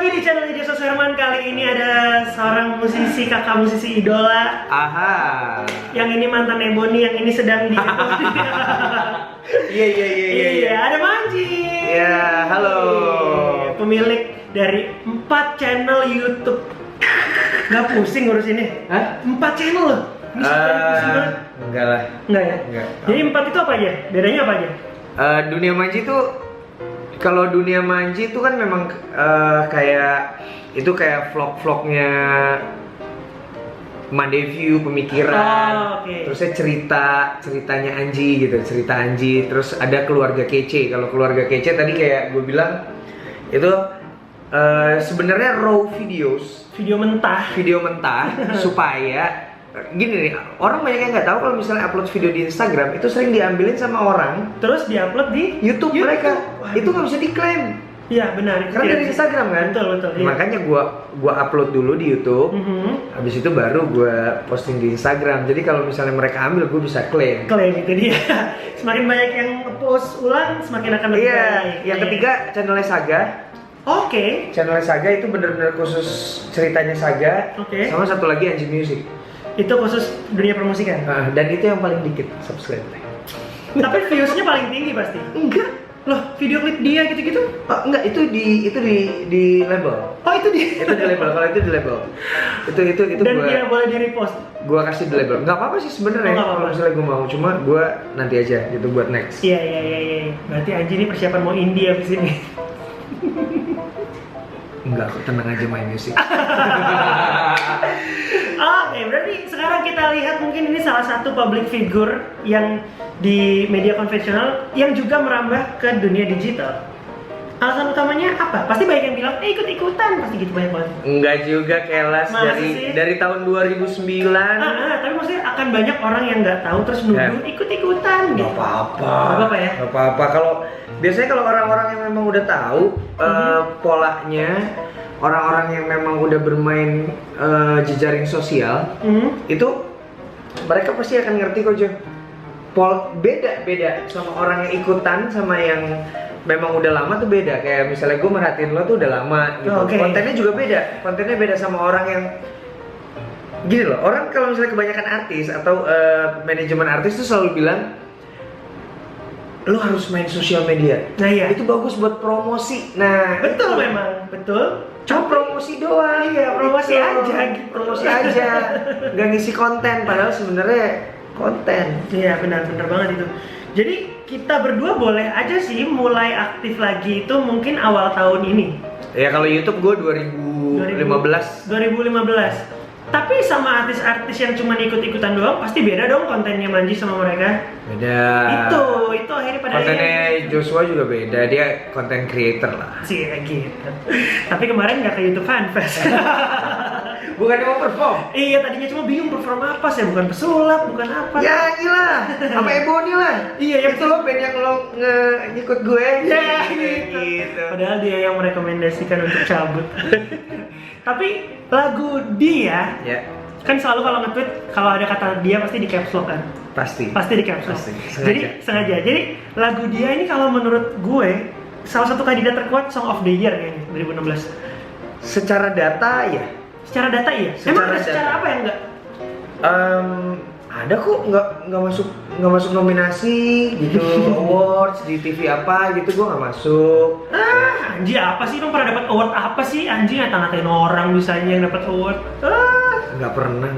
lagi di channel Joshua Herman. Kali ini ada seorang musisi, kakak musisi idola. Aha. Yang ini mantan Ebony, yang ini sedang di Iya, ada Manji. Iya, halo. Pemilik dari 4 channel YouTube. Gak pusing ngurus ini? Hah? 4 channel loh. Bisa pusing banget. Enggak lah. Enggak ya? Enggak. Jadi 4 itu apa aja? Bedanya apa aja? Dunia Manji tuh, kalau dunia Manji itu kan memang kayak vlog-vlognya Mandeview, pemikiran, okay. Terusnya ceritanya Anji gitu, cerita Anji, terus ada keluarga kece. Kalau keluarga kece tadi kayak gue bilang itu sebenarnya raw Video mentah supaya gini nih, orang banyak yang nggak tahu kalau misalnya upload video di Instagram itu sering diambilin sama orang terus diupload di YouTube. Mereka. Waduh. Itu nggak bisa diklaim. Iya benar. Karena dari Instagram kan. Betul. Iya. Makanya gua upload dulu di YouTube. Habis itu baru gua posting di Instagram. Jadi kalau misalnya mereka ambil, gua bisa klaim. Klaim itu dia. Semakin banyak yang post ulang, semakin akan lebih baik. Yang ketiga channelnya Saga. Oke. Channelnya Saga itu benar-benar khusus ceritanya Saga. Oke. Sama satu lagi Anji Music. Itu khusus dunia permusikan. Dan itu yang paling dikit subscribe. Tapi viewsnya paling tinggi pasti. Enggak. Loh, video klip dia gitu-gitu? Oh, enggak, itu di label. Oh, itu dia. Itu di label. Kalau itu di label. Itu Dan gua, tidak boleh di-repost. Gua kasih di label. Enggak apa-apa sih sebenarnya. Oh, kalau misalnya gua mau, cuma gua nanti aja gitu buat next. Iya. Berarti Anji ini persiapan mau indie abis ini. Enggak, aku tenang aja main musik. Oke, berarti sekarang kita lihat mungkin ini salah satu public figure yang di media konvensional yang juga merambah ke dunia digital. Alasan utamanya apa? Pasti banyak yang bilang, ikut-ikutan, pasti gitu banyak banget. Enggak juga, Kelas. Masa sih? Dari tahun 2009. Tapi maksudnya akan banyak orang yang nggak tahu terus nuduh ikut-ikutan gitu. Gak apa-apa. Gak apa-apa ya? Gak apa-apa. Kalau biasanya kalau orang-orang yang memang udah tahu polanya, orang-orang yang memang udah bermain jejaring sosial, itu mereka pasti akan ngerti kok, Jo. Beda sama orang yang ikutan sama yang memang udah lama tuh beda. Kayak misalnya gue merhatiin lo tuh udah lama gitu. Okay. Kontennya beda sama orang yang gini loh. Orang kalau misalnya kebanyakan artis atau manajemen artis tuh selalu bilang lo harus main sosial media. Nah iya. Itu bagus buat promosi. Nah Betul itu. memang, betul. Cuma promosi doang. Iya, promosi gitu. aja gitu. Promosi aja. Gak ngisi konten, padahal sebenarnya konten. Iya, benar banget itu. Jadi kita berdua boleh aja sih mulai aktif lagi itu mungkin awal tahun ini. Ya kalau YouTube gue 2015. Tapi sama artis-artis yang cuma ikut-ikutan doang pasti beda dong kontennya Manji sama mereka. Beda. Itu akhirnya pada Kontennya Joshua juga beda, dia konten creator lah. sih gitu. Tapi kemarin nggak ke YouTube Fanfest. Bukannya mau perform? Iya, tadinya cuma bingung perform apa sih, bukan pesulap, bukan apa. Ya gila, sama Ebony lah. Iya, yang itu lo band yang lo ngikut gue. Ya gitu. Padahal dia yang merekomendasikan untuk cabut. Tapi lagu dia kan selalu kalau nge-tweet kalau ada kata dia pasti di caps lock kan? Pasti di caps lock. Sengaja. Jadi lagu dia ini kalau menurut gue salah satu kandidat terkuat Song of the Year kayaknya 2016. Secara data ya. Secara data iya. Secara apa ya enggak? Ada kok nggak masuk nominasi gitu awards di TV apa gitu, gue nggak masuk. Anji apa sih, lo pernah dapat award apa sih? Anji ngata-ngatain orang bisanya yang dapat award. Nggak pernah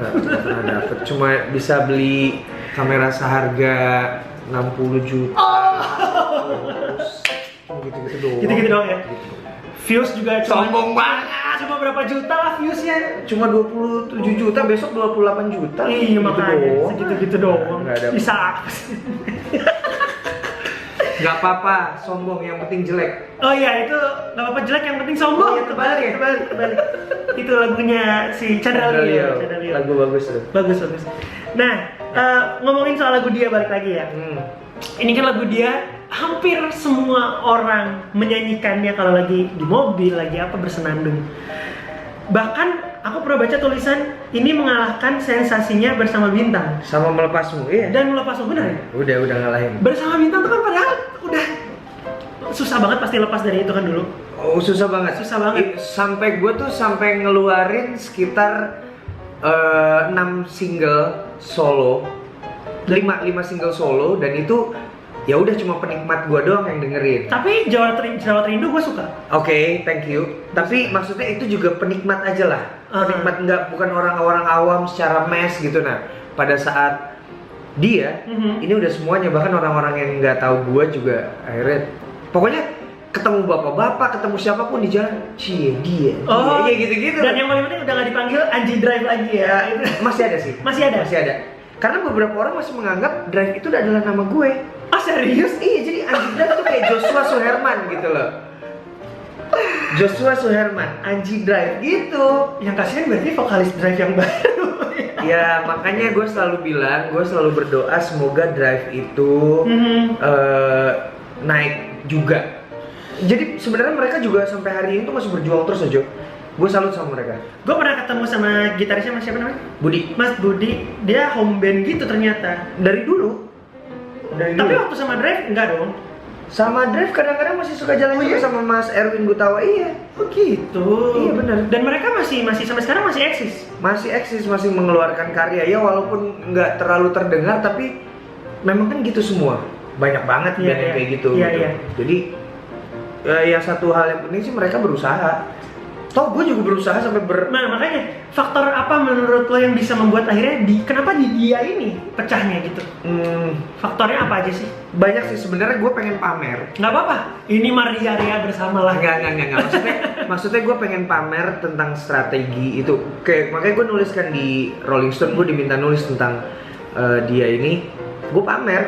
dapet, cuma bisa beli kamera seharga 60 juta. Gitu-gitu doang. Gitu-gitu doang ya. Views juga sombong banget. Cuma berapa juta lah viewsnya? Cuma 27 juta, besok 28 juta. Iya makanya segitu-gitu doang. Bisa apa sih? Gak apa-apa, sombong yang penting jelek. Oh iya, itu gak apa-apa jelek, yang penting sombong. Iya, terbalik. Itu lagunya si Chandra Leo. Lagu bagus tuh. Bagus. Nah, ngomongin soal lagu dia balik lagi ya. Ini kan lagu dia hampir semua orang menyanyikannya kalau lagi di mobil, lagi apa bersenandung. Bahkan aku pernah baca tulisan ini mengalahkan Sensasinya Bersama Bintang. Sama Melepasmu, iya. Dan Melepasmu, benar ya? Udah ngalahin. Bersama Bintang tuh kan padahal udah susah banget pasti lepas dari itu kan dulu. Oh, susah banget. Susah banget. Sampai gue tuh sampai ngeluarin sekitar 6 single solo, 5 single solo, dan itu ya udah cuma penikmat gue doang yang dengerin. Tapi Jawa Rindu gue suka. Oke, thank you. Tapi maksudnya itu juga penikmat aja lah. Penikmat, bukan orang-orang awam secara mass gitu. Nah, pada saat dia, ini udah semuanya, bahkan orang-orang yang nggak tahu gue juga akhirnya, pokoknya ketemu bapak-bapak, ketemu siapapun di jalan, dia. Kayak gitu-gitu. Dan yang paling penting udah nggak dipanggil Anji Drive lagi ya. Masih ada sih. Masih ada. Karena beberapa orang masih menganggap Drive itu adalah nama gue. Ah, serius? Iya, jadi Anji Drive tuh kayak Joshua Suherman gitu loh. Joshua Suherman, Anji Drive gitu. Yang kasihan berarti vokalis Drive yang baru. Ya, makanya gue selalu bilang, gue selalu berdoa semoga Drive itu naik juga. Jadi sebenarnya mereka juga sampai hari ini tuh masih berjuang terus aja. Gue salut sama mereka. Gue pernah ketemu sama gitarisnya, siapa namanya? Budi. Mas Budi, dia home band gitu ternyata. Dari dulu. Tapi waktu sama Drive enggak dong? Sama Drive kadang-kadang masih suka jalan juga sama Mas Erwin Gutawa. Iya. Oh gitu. Iya benar. Dan mereka masih sampai sekarang masih eksis. Masih mengeluarkan karya ya, walaupun nggak terlalu terdengar, tapi memang kan gitu semua. Banyak banget band yang kayak gitu. Iya. Jadi ya satu hal yang penting sih mereka berusaha. Toh gue juga berusaha sampai Nah makanya faktor apa menurut lo yang bisa membuat akhirnya kenapa di dia ini pecahnya gitu? Faktornya apa aja sih? Banyak sih sebenarnya. Gue pengen pamer. Nggak apa-apa. Ini Maria bersama lah. Nggak. Maksudnya gue pengen pamer tentang strategi itu. Kayak makanya gue nuliskan di Rolling Stone, gue diminta nulis tentang dia ini. Gue pamer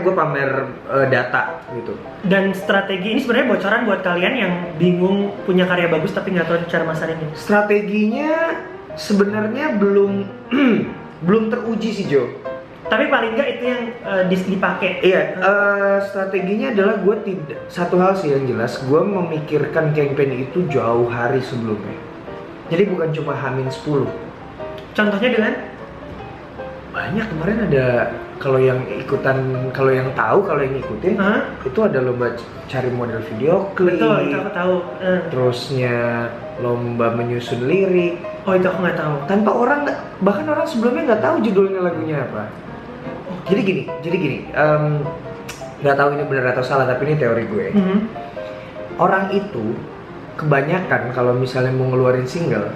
data gitu. Dan strategi ini sebenarnya bocoran buat kalian yang bingung punya karya bagus tapi nggak tahu cara masarinnya. Strateginya sebenarnya belum teruji sih Jo. Tapi paling nggak itu yang dipakai. Iya, strateginya adalah satu hal sih yang jelas, gue memikirkan campaign itu jauh hari sebelumnya. Jadi bukan cuma H-10. Contohnya dengan? Banyak, kemarin ada, kalau yang ngikutin, itu ada lomba cari model video klip. Betul, itu aku tahu. Terusnya lomba menyusun lirik. Oh, itu aku nggak tahu. Tanpa bahkan orang sebelumnya nggak tahu judulnya lagunya apa. Jadi gini, nggak tahu ini benar atau salah, tapi ini teori gue. Orang itu kebanyakan kalau misalnya mau ngeluarin single,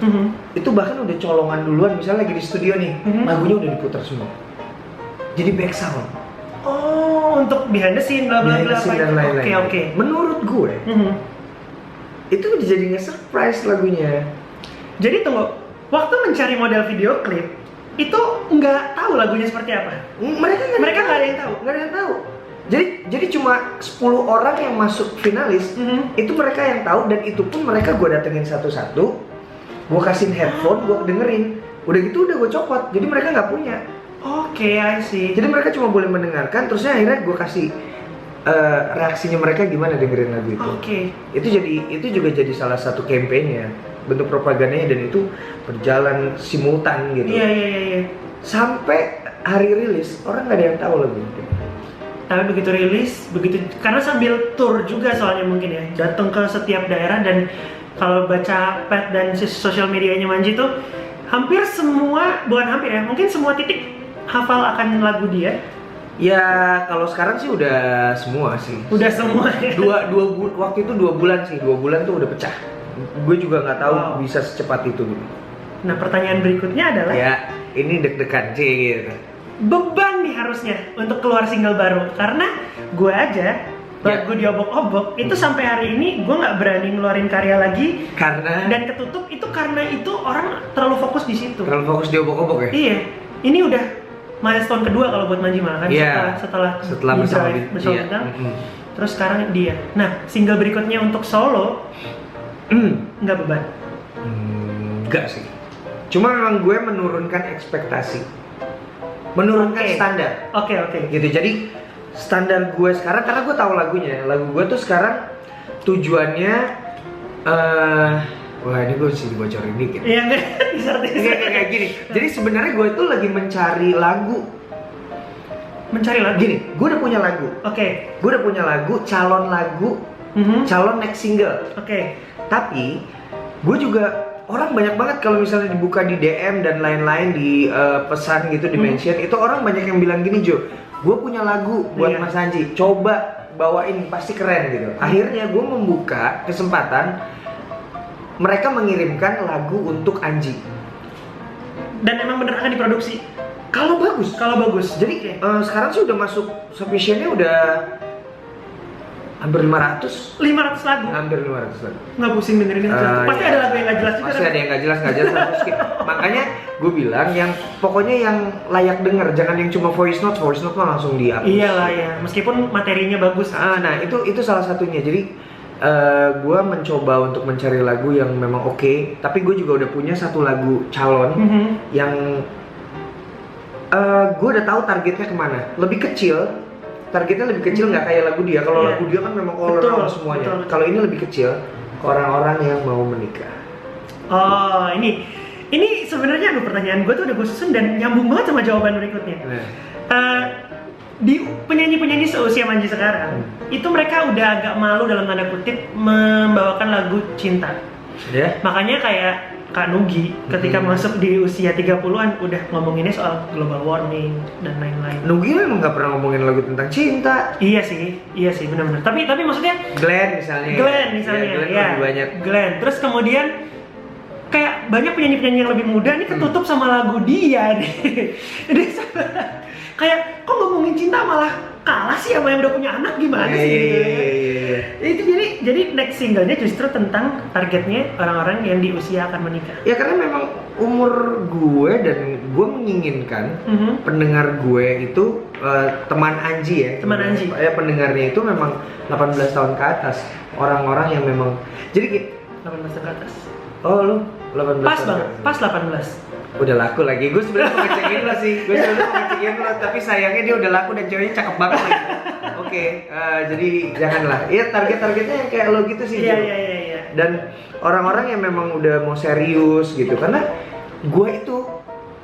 itu bahkan udah colongan duluan, misalnya lagi di studio nih, lagunya udah diputar semua. Jadi back sound. Oh, untuk behind the scene, bla bla bla. Oke. Menurut gue, itu jadi nge-surprise lagunya. Jadi tunggu, waktu mencari model video klip itu nggak tahu lagunya seperti apa. Mereka nggak ada yang tahu. Nggak ada yang tahu. Jadi cuma 10 orang yang masuk finalis, itu mereka yang tahu, dan itu pun mereka gue datengin satu-satu, gue kasihin headphone, gue dengerin, udah gitu udah gue copot, jadi mereka nggak punya. Oke, I see. Jadi mereka cuma boleh mendengarkan, terusnya akhirnya gue kasih reaksinya mereka gimana dengerin lagu itu. Oke. Itu juga jadi salah satu campaign-nya, bentuk propagandanya, dan itu berjalan simultan gitu. Iya. Sampai hari rilis orang nggak ada yang tahu lagu itu. Tapi begitu rilis, karena sambil tour juga soalnya mungkin ya, datang ke setiap daerah, dan kalau baca pet dan sosial medianya Manji tuh hampir semua, bukan hampir ya, mungkin semua titik hafal akan lagu dia. Ya kalau sekarang sih udah semua sih. Udah semua. Waktu itu 2 bulan sih, 2 bulan tuh udah pecah. Gue juga nggak tahu bisa secepat itu. Nah pertanyaan berikutnya adalah. Ya ini deg-degan sih gitu. Beban nih harusnya untuk keluar single baru, karena gue aja lagu diobok-obok itu sampai hari ini gue nggak berani ngeluarin karya lagi dan ketutup itu karena itu orang terlalu fokus di situ. Terlalu fokus diobok-obok ya? Iya, ini udah milestone kedua kalau buat Manji malah kan, setelah bersama bintang. Terus sekarang dia. Nah single berikutnya untuk solo nggak beban? Nggak sih. Cuma memang gue menurunkan ekspektasi. Menurunkan standar. Oke. Gitu. Jadi standar gue sekarang, karena gue tahu lagunya. Lagu gue tuh sekarang tujuannya wah ini gue mesti dibocorin dikit. Iya bisa kayak gini. Jadi sebenarnya gue tuh lagi mencari lagu. Gini, gue udah punya lagu. Oke. Gue udah punya lagu, calon lagu calon next single. Tapi gue juga orang banyak banget kalau misalnya dibuka di DM dan lain-lain di pesan gitu di mention itu orang banyak yang bilang gini, Jo, gue punya lagu buat Mas Anji, coba bawain pasti keren gitu. Akhirnya gue membuka kesempatan mereka mengirimkan lagu untuk Anji. Dan emang bener akan diproduksi? Kalau bagus. Jadi sekarang sih udah masuk submissionnya udah hampir 500 lagu. Hampir 500 lagu. Nggak pusing dengerin itu. Pasti ada lagu yang nggak jelas juga. Pasti ada yang nggak jelas harus skip. Makanya gue bilang yang pokoknya yang layak denger, jangan yang cuma voice note mah langsung dihapus. Iyalah ya, meskipun materinya bagus. Nah itu salah satunya. Jadi gue mencoba untuk mencari lagu yang memang oke. Tapi gue juga udah punya satu lagu calon yang gue udah tahu targetnya kemana. Targetnya lebih kecil, nggak kayak lagu dia. Kalau lagu dia kan memang all around semuanya. Kalau ini lebih kecil, ke orang-orang yang mau menikah. Oh, ini sebenarnya pertanyaan gue tuh udah gue susun dan nyambung banget sama jawaban berikutnya. Di penyanyi-penyanyi seusia Manji sekarang, itu mereka udah agak malu dalam tanda kutip membawakan lagu cinta. Makanya kayak Kak Nugi ketika masuk di usia 30-an udah ngomonginnya soal global warming dan lain-lain. Nugi emang nggak pernah ngomongin lagu tentang cinta. Iya sih benar-benar. Tapi maksudnya Glenn misalnya. Ya, Glenn. Terus kemudian kayak banyak penyanyi-penyanyi yang lebih muda nih ketutup sama lagu dia nih. Kayak kok ngomongin cinta malah kalah sih sama yang udah punya anak, gimana sih gitu. Itu jadi next singlenya justru tentang targetnya orang-orang yang di usia akan menikah. Ya karena memang umur gue dan gue menginginkan pendengar gue itu teman Anji ya. Teman Anji. Ya pendengarnya itu memang 18 tahun ke atas. Orang-orang yang memang jadi 18 tahun ke atas. Oh lu 18 pas tahun. Pas 18. Udah laku lagi. Gue sebenarnya mau ngecekin lo sih. Tapi sayangnya dia udah laku dan ceweknya cakep banget lagi. Oke, jadi janganlah. Iya, targetnya yang kayak lo gitu sih. Iya. Dan orang-orang yang memang udah mau serius gitu. Karena gue itu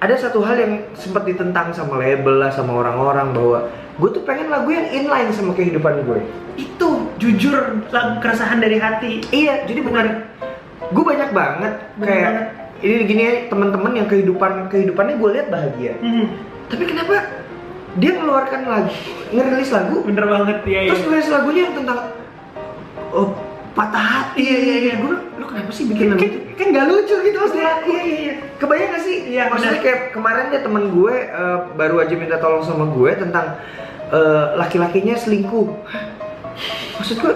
ada satu hal yang sempat ditentang sama label lah, sama orang-orang, bahwa gue tuh pengen lagu yang inline sama kehidupan gue. Itu jujur lagu keresahan dari hati. Iya, jadi bukan. Gue banyak banget kayak ini gini ya, teman-teman yang kehidupannya gue lihat bahagia. Tapi kenapa dia ngeluarkan ngerilis lagu? Bener banget ya. Terus ngerilis lagunya yang tentang patah hati. Iya. Gue lu kenapa sih bikin lagu itu? Kan nggak lucu gitu maksudnya. Iya. Kebayang nggak sih? Iya. Maksudnya kayak kemarin dia teman gue baru aja minta tolong sama gue tentang laki-lakinya selingkuh. Maksud gue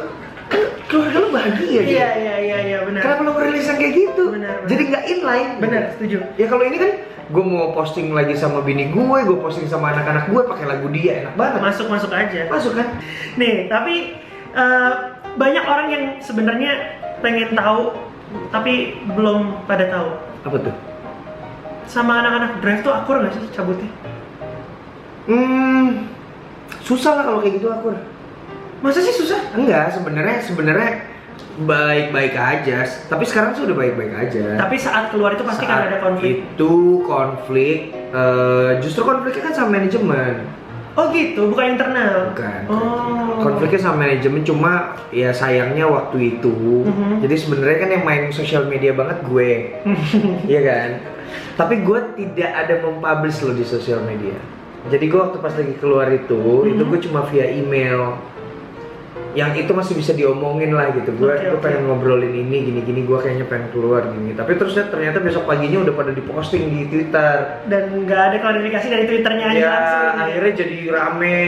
keluarga lu bahagia gitu. Iya, benar. Kenapa lu merilis yang kayak gitu? Benar. Jadi nggak inline. Benar, setuju. Ya kalau ini kan gue mau posting lagi sama bini gue posting sama anak-anak gue pakai lagu dia, enak banget. Masuk aja. Masuk kan? Nih, tapi banyak orang yang sebenarnya pengen tahu tapi belum pada tahu. Apa tuh? Sama anak-anak Drive tuh akur nggak sih cabutnya? Susah lah kalau kayak gitu akur. Masa sih susah? Enggak, sebenarnya baik-baik aja. Tapi sekarang sih udah baik-baik aja. Tapi saat keluar itu pasti kan ada konflik. Itu konflik, justru konfliknya kan sama manajemen. Oh gitu, bukan internal? Bukan. Konfliknya sama manajemen, cuma ya sayangnya waktu itu. Jadi sebenarnya kan yang main sosial media banget gue, iya kan. Tapi gue tidak ada mempublish lo di sosial media. Jadi gue waktu pas lagi keluar itu gue cuma via email. Yang itu masih bisa diomongin lah gitu. Gue pengen ngobrolin ini gini gue kayaknya pengen keluar gini. Tapi ternyata besok paginya udah pada diposting di Twitter. Dan nggak ada klarifikasi dari Twitternya aja langsung. Ya akhirnya jadi rame.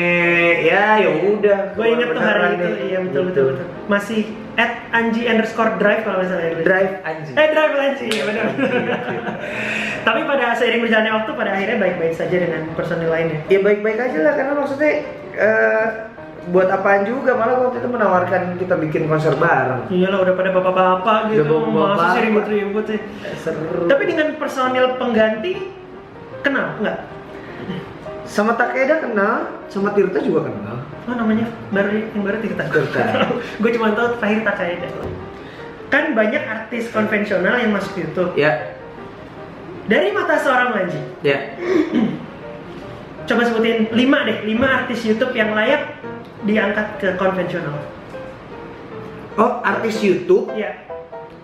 Ya udah. Gue inget tuh hari itu. Iya betul. Masih @Anji_drive kalau misalnya. Drive Anji. Drive Anji, ya benar. Tapi pada seiring berjalannya waktu pada akhirnya baik-baik saja dengan personil lainnya. Ya baik-baik aja lah, karena maksudnya buat apaan juga, malah waktu itu menawarkan kita bikin konser bareng. Iyalah udah pada bapak-bapak gitu, masa sih ribut-ribut sih. Seru. Tapi dengan personil pengganti kenal nggak? Sama Takeda kenal, sama Tirta juga kenal. Oh namanya yang baru Tirta. Gue cuma tahu terakhir Takeda. Kan banyak artis konvensional yang masuk YouTube. Ya. Dari mata seorang Manji. Ya. Coba sebutin 5 artis YouTube yang layak diangkat ke konvensional. Oh, artis YouTube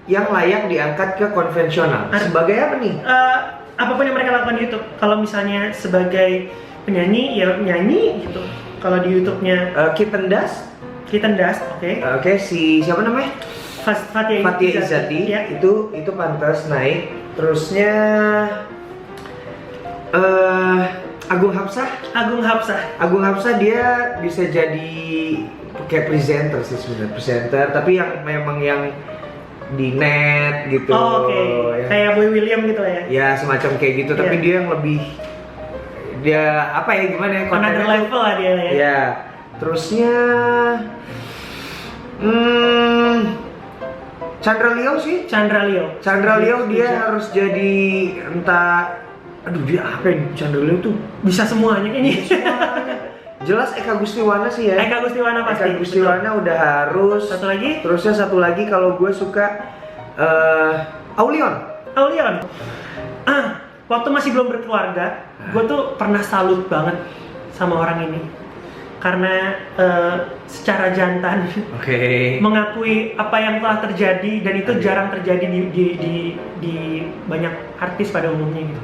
yang layak diangkat ke konvensional. Sebagai apa nih? Apapun yang mereka lakukan di YouTube. Kalau misalnya sebagai penyanyi, ya nyanyi gitu. Kalau di YouTube-nya Kitten Dust, oke. Oke, si siapa namanya? Fathia Izzati. Ya. Itu pantas naik. Terusnya Agung Hapsah dia bisa jadi kayak presenter sih sebenarnya, presenter tapi yang memang yang di net gitu. Oh, oke. Ya. Kayak Boy William gitu ya. Ya, semacam kayak gitu, tapi dia yang lebih apa ya, gimana ya, another level lah dia ya. Ya. Terusnya Chandra Leo dia harus jadi entah, aduh dia apa yang Chandra Leo tuh bisa semuanya kayaknya. Jelas Eka Gustiwana sih ya. Eka Gustiwana udah harus. Satu lagi? Terusnya satu lagi kalau gue suka Aulion. Waktu masih belum berkeluarga, gue tuh pernah salut banget sama orang ini. Karena secara jantan mengakui apa yang telah terjadi, dan itu jarang terjadi di banyak artis pada umumnya gitu.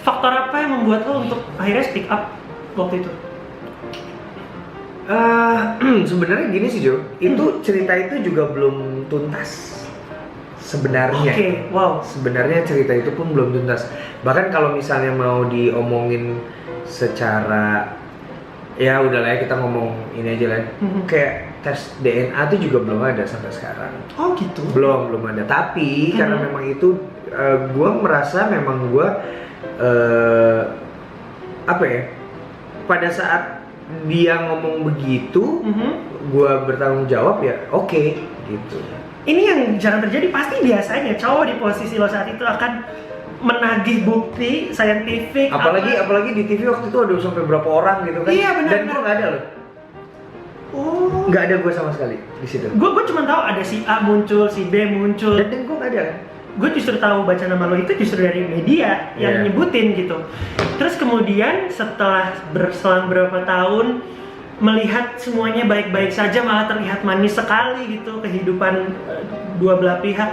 Faktor apa yang membuat lo untuk akhirnya speak up waktu itu? Sebenarnya gini sih Jo, itu cerita itu juga belum tuntas sebenarnya. Sebenarnya cerita itu pun belum tuntas. Bahkan kalau misalnya mau diomongin secara, ya udahlah ya, kita ngomong ini aja lah. Kayak tes DNA itu juga belum ada sampai sekarang. Oh gitu? Belum ada. Tapi karena memang itu, gue merasa memang gue apa ya? Pada saat dia ngomong begitu, gue bertanggung jawab ya, oke, gitu. Ini yang jarang terjadi. Pasti biasanya cowok di posisi lo saat itu akan menagih bukti saintifik. Apalagi di TV waktu itu ada sampai berapa orang gitu kan? Iya benar. Dan gue nggak ada loh. Oh. Nggak ada gue sama sekali di situ. Gue cuma tahu ada si A muncul, si B muncul. Dan gue nggak ada. Gue justru tahu baca nama lo itu justru dari media yang nyebutin gitu. Terus kemudian setelah berselang berapa tahun melihat semuanya baik-baik saja, malah terlihat manis sekali gitu kehidupan dua belah pihak.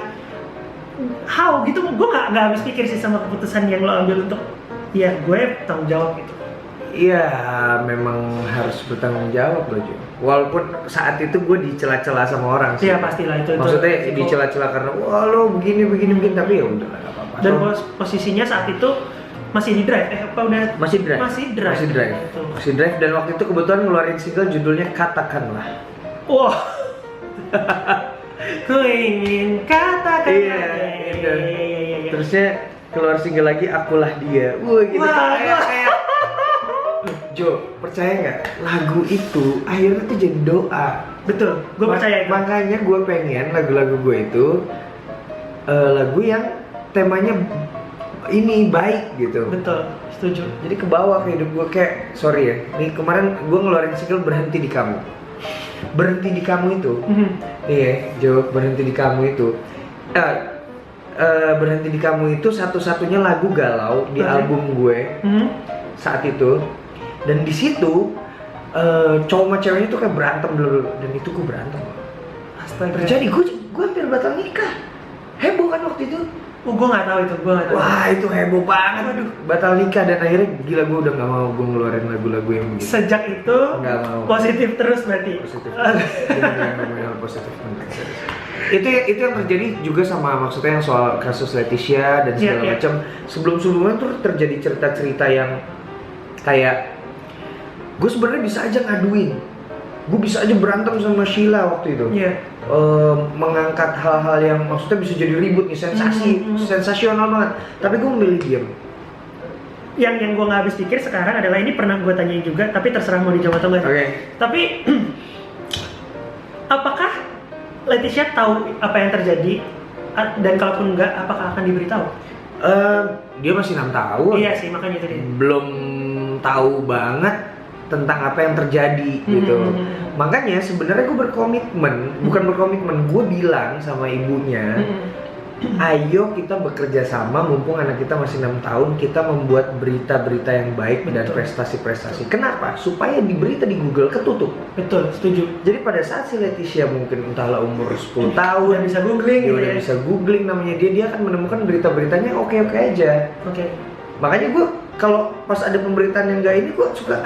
How gitu, gue nggak habis pikir sih sama keputusan yang lo ambil untuk ya gue tanggung jawab gitu. Iya, memang harus bertanggung jawab loh Jo. Walaupun saat itu gue dicela-cela sama orang sih. Iya pastilah itu. Maksudnya dicela-cela karena wah lo begini, tapi ya udah nggak apa-apa. Dan posisinya saat itu masih di Drive, apa udah? Masih Drive. Masih Drive dan waktu itu kebetulan ngeluarin single judulnya Katakanlah. Wah. Ku ingin katakan. Iya. Terusnya keluar single lagi Akulah Dia. Wah gitu kayak Jo, percaya nggak? Lagu itu akhirnya tuh jadi doa. Betul, gue percaya itu. Makanya gue pengen lagu-lagu gue itu lagu yang temanya ini baik gitu. Betul, setuju. Jadi ke bawah ke hidup gue, kayak sorry ya, nih kemarin gue ngeluarin single Berhenti di Kamu. Berhenti di Kamu itu, nih Jo, Berhenti di Kamu itu, Berhenti di Kamu itu satu-satunya lagu galau di album gue saat itu. Dan di situ cowok sama ceweknya tuh kayak berantem dulu, dan itu gue berantem. Astaga. Terjadi gue hampir batal nikah. Heboh kan waktu itu? Gue nggak tahu itu, Wah itu heboh banget. Aduh, batal nikah dan akhirnya gila gue udah nggak mau gue ngeluarin lagu-lagu yang begitu. Sejak itu positif terus berarti. Positif. Positif. Itu yang terjadi juga sama, maksudnya yang soal kasus Leticia dan segala macam. Sebelum-sebelumnya tuh terjadi cerita-cerita yang kayak gue sebenarnya bisa aja ngaduin, gue bisa aja berantem sama Sheila waktu itu, mengangkat hal-hal yang maksudnya bisa jadi ribut nih, sensasional banget, tapi gue memilih diam. Yang gue nggak habis pikir sekarang adalah, ini pernah gue tanyain juga, tapi terserah mau dijawab atau enggak. Tapi apakah Leticia tahu apa yang terjadi, dan kalaupun enggak, apakah akan diberitahu? Dia masih 6 tahun. Iya sih, makanya itu dia. Belum tahu banget tentang apa yang terjadi gitu. Makanya sebenarnya gue bukan berkomitmen, gue bilang sama ibunya, ayo kita bekerja sama mumpung anak kita masih 6 tahun, kita membuat berita-berita yang baik dan prestasi-prestasi. Kenapa? Supaya di berita di Google ketutup. Betul, setuju. Jadi pada saat si Leticia mungkin entahlah umur 10 tahun udah bisa googling, dia udah bisa googling namanya dia akan menemukan berita-beritanya oke-oke aja. Oke. Makanya gue kalau pas ada pemberitaan yang enggak ini gue suka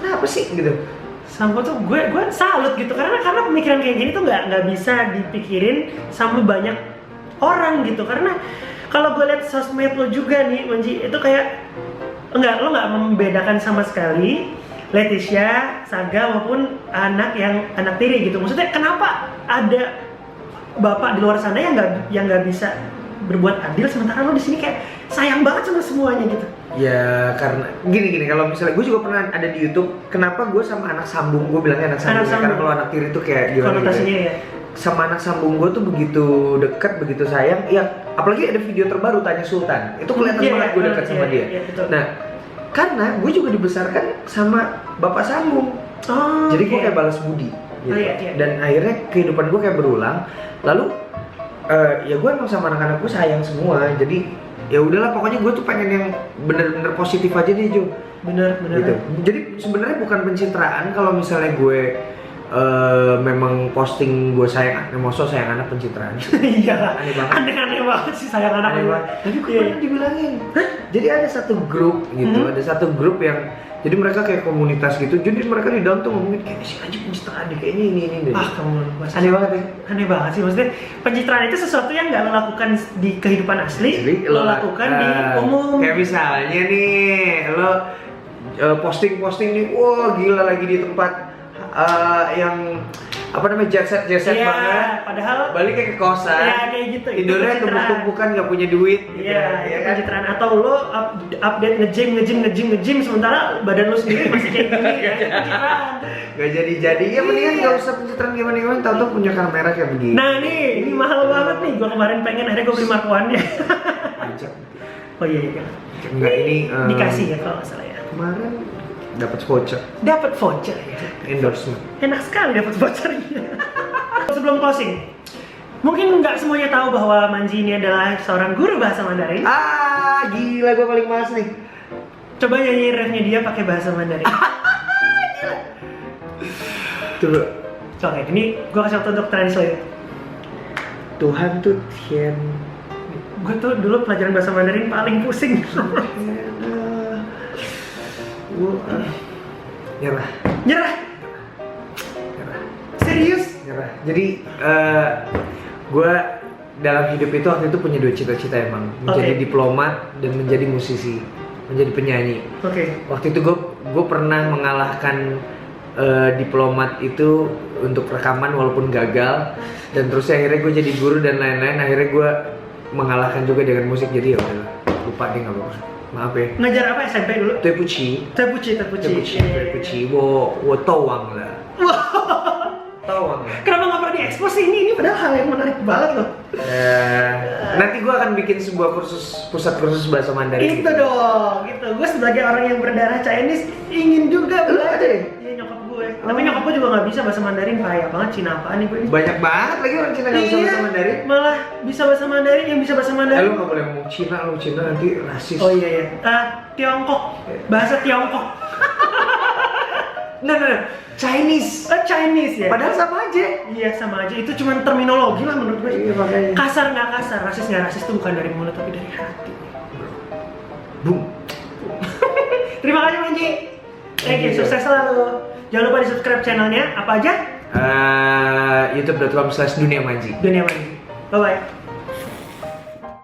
kenapa sih gitu. Sama tuh gue salut gitu karena pemikiran kayak gini tuh nggak bisa dipikirin sama banyak orang gitu. Karena kalau gue lihat sosmed lo juga nih Manji, itu kayak lo nggak membedakan sama sekali Leticia, Saga maupun anak tiri gitu. Maksudnya kenapa ada bapak di luar sana yang nggak bisa berbuat adil sementara lo di sini kayak sayang banget sama semuanya gitu. Ya karena gini kalau misalnya gue juga pernah ada di YouTube, kenapa gue sama anak sambung, gue bilangnya anak sambung. Karena kalau anak tiri tuh kayak gimana konotasinya gitu ya. Sama anak sambung gue tuh begitu dekat, begitu sayang. Ya apalagi ada video terbaru Tanya Sultan, itu kelihatan banget gue dekat sama dia. Nah karena gue juga dibesarkan sama bapak sambung, jadi gue kayak balas budi gitu. Dan akhirnya kehidupan gue kayak berulang. Lalu ya gue emang sama anak-anak gue sayang semua, jadi ya udahlah pokoknya gue tuh pengen yang bener-bener positif aja deh Jo. Bener gitu. Jadi sebenarnya bukan pencitraan kalau misalnya gue memang posting gue sayang anak pencitraan. Iya. Aneh banget sih sayang anak. Tapi gue pernah dibilangin. Jadi ada satu grup gitu, ada satu grup yang jadi mereka kayak komunitas gitu. Jadi mereka di dalam tuh ngomongin kayak si anjing pencitraan deh, kayaknya ini deh. Kamu aneh banget ya. Aneh banget sih, maksudnya pencitraan itu sesuatu yang nggak lo lakukan di kehidupan asli, lo lakukan di umum. Kayak misalnya nih, lo posting nih, wah gila lagi di tempat yang apa namanya jet set banget. Padahal balik ke kosan. Ya kayak gitu. Tidurnya tumpuk-tumpukan nggak punya duit. Iya, itu pencitraan. Atau lo update nge-gym sementara badan lo sendiri masih kayak gini. Ya, itu pencitraan. Gak jadi. Ya mendingan nggak usah pencitraan gimana. Tahu punya kamera kayak begini. Nah ini mahal banget nih. Gua kemarin pengen, akhirnya gua beli markuannya. Pajak. Oh iya. Enggak ini dikasih ya kalau nggak salah ya. Kemarin dapat voucher ya. Endorsement. Enak sekali dapat vouchernya. Sebelum closing, mungkin nggak semuanya tahu bahwa Manji ini adalah seorang guru bahasa Mandarin. Gila gue paling males nih. Coba nyanyi refnya dia pakai bahasa Mandarin. Coba. Oke, ini gue kasih waktu untuk translate. Tuhan tuh Tian. Gue tuh dulu pelajaran bahasa Mandarin paling pusing. Nyerah. Serius? Nyerah. Jadi gue dalam hidup itu waktu itu punya 2 cita-cita emang, menjadi diplomat dan menjadi musisi, menjadi penyanyi. Waktu itu gue pernah mengalahkan diplomat itu untuk rekaman walaupun gagal, dan terus akhirnya gue jadi guru dan lain-lain. Akhirnya gue mengalahkan juga dengan musik, jadi ya udah lupa deh, nggak apa-apa. Maaf ya. Ngajar apa SMP dulu? Tepuci. Wo tawang lah. Tawang. Kenapa nggak pernah diekspos sih? Ini padahal hal yang menarik banget loh. Nanti gue akan bikin sebuah pusat kursus bahasa Mandarin. Itu dong, gitu. Gue sebagai orang yang berdarah Chinese ingin juga belajar. Iya, nyokap gue. Tapi nyokap gue juga nggak bisa bahasa Mandarin, bahaya banget. Cina apaan nih gue ini? Banyak banget lagi orang Cina nggak bisa bahasa Mandarin. Malah bisa bahasa Mandarin, yang bisa bahasa Mandarin. Lu nggak boleh ngomong Cina, lu Cina nanti rasis. Oh iya. Tiongkok, bahasa Tiongkok. Nah, Chinese. Chinese ya. Padahal sama aja. Iya sama aja. Itu cuma terminologi lah menurut gue. Iya, makanya. Kasar nggak kasar, rasis nggak rasis itu bukan dari mulut tapi dari hati. Boom. Terima kasih Manji. Thank you. Sukses selalu. Jangan lupa di subscribe channelnya. Apa aja? youtube.com/duniamanji. Dunia Manji. Bye bye.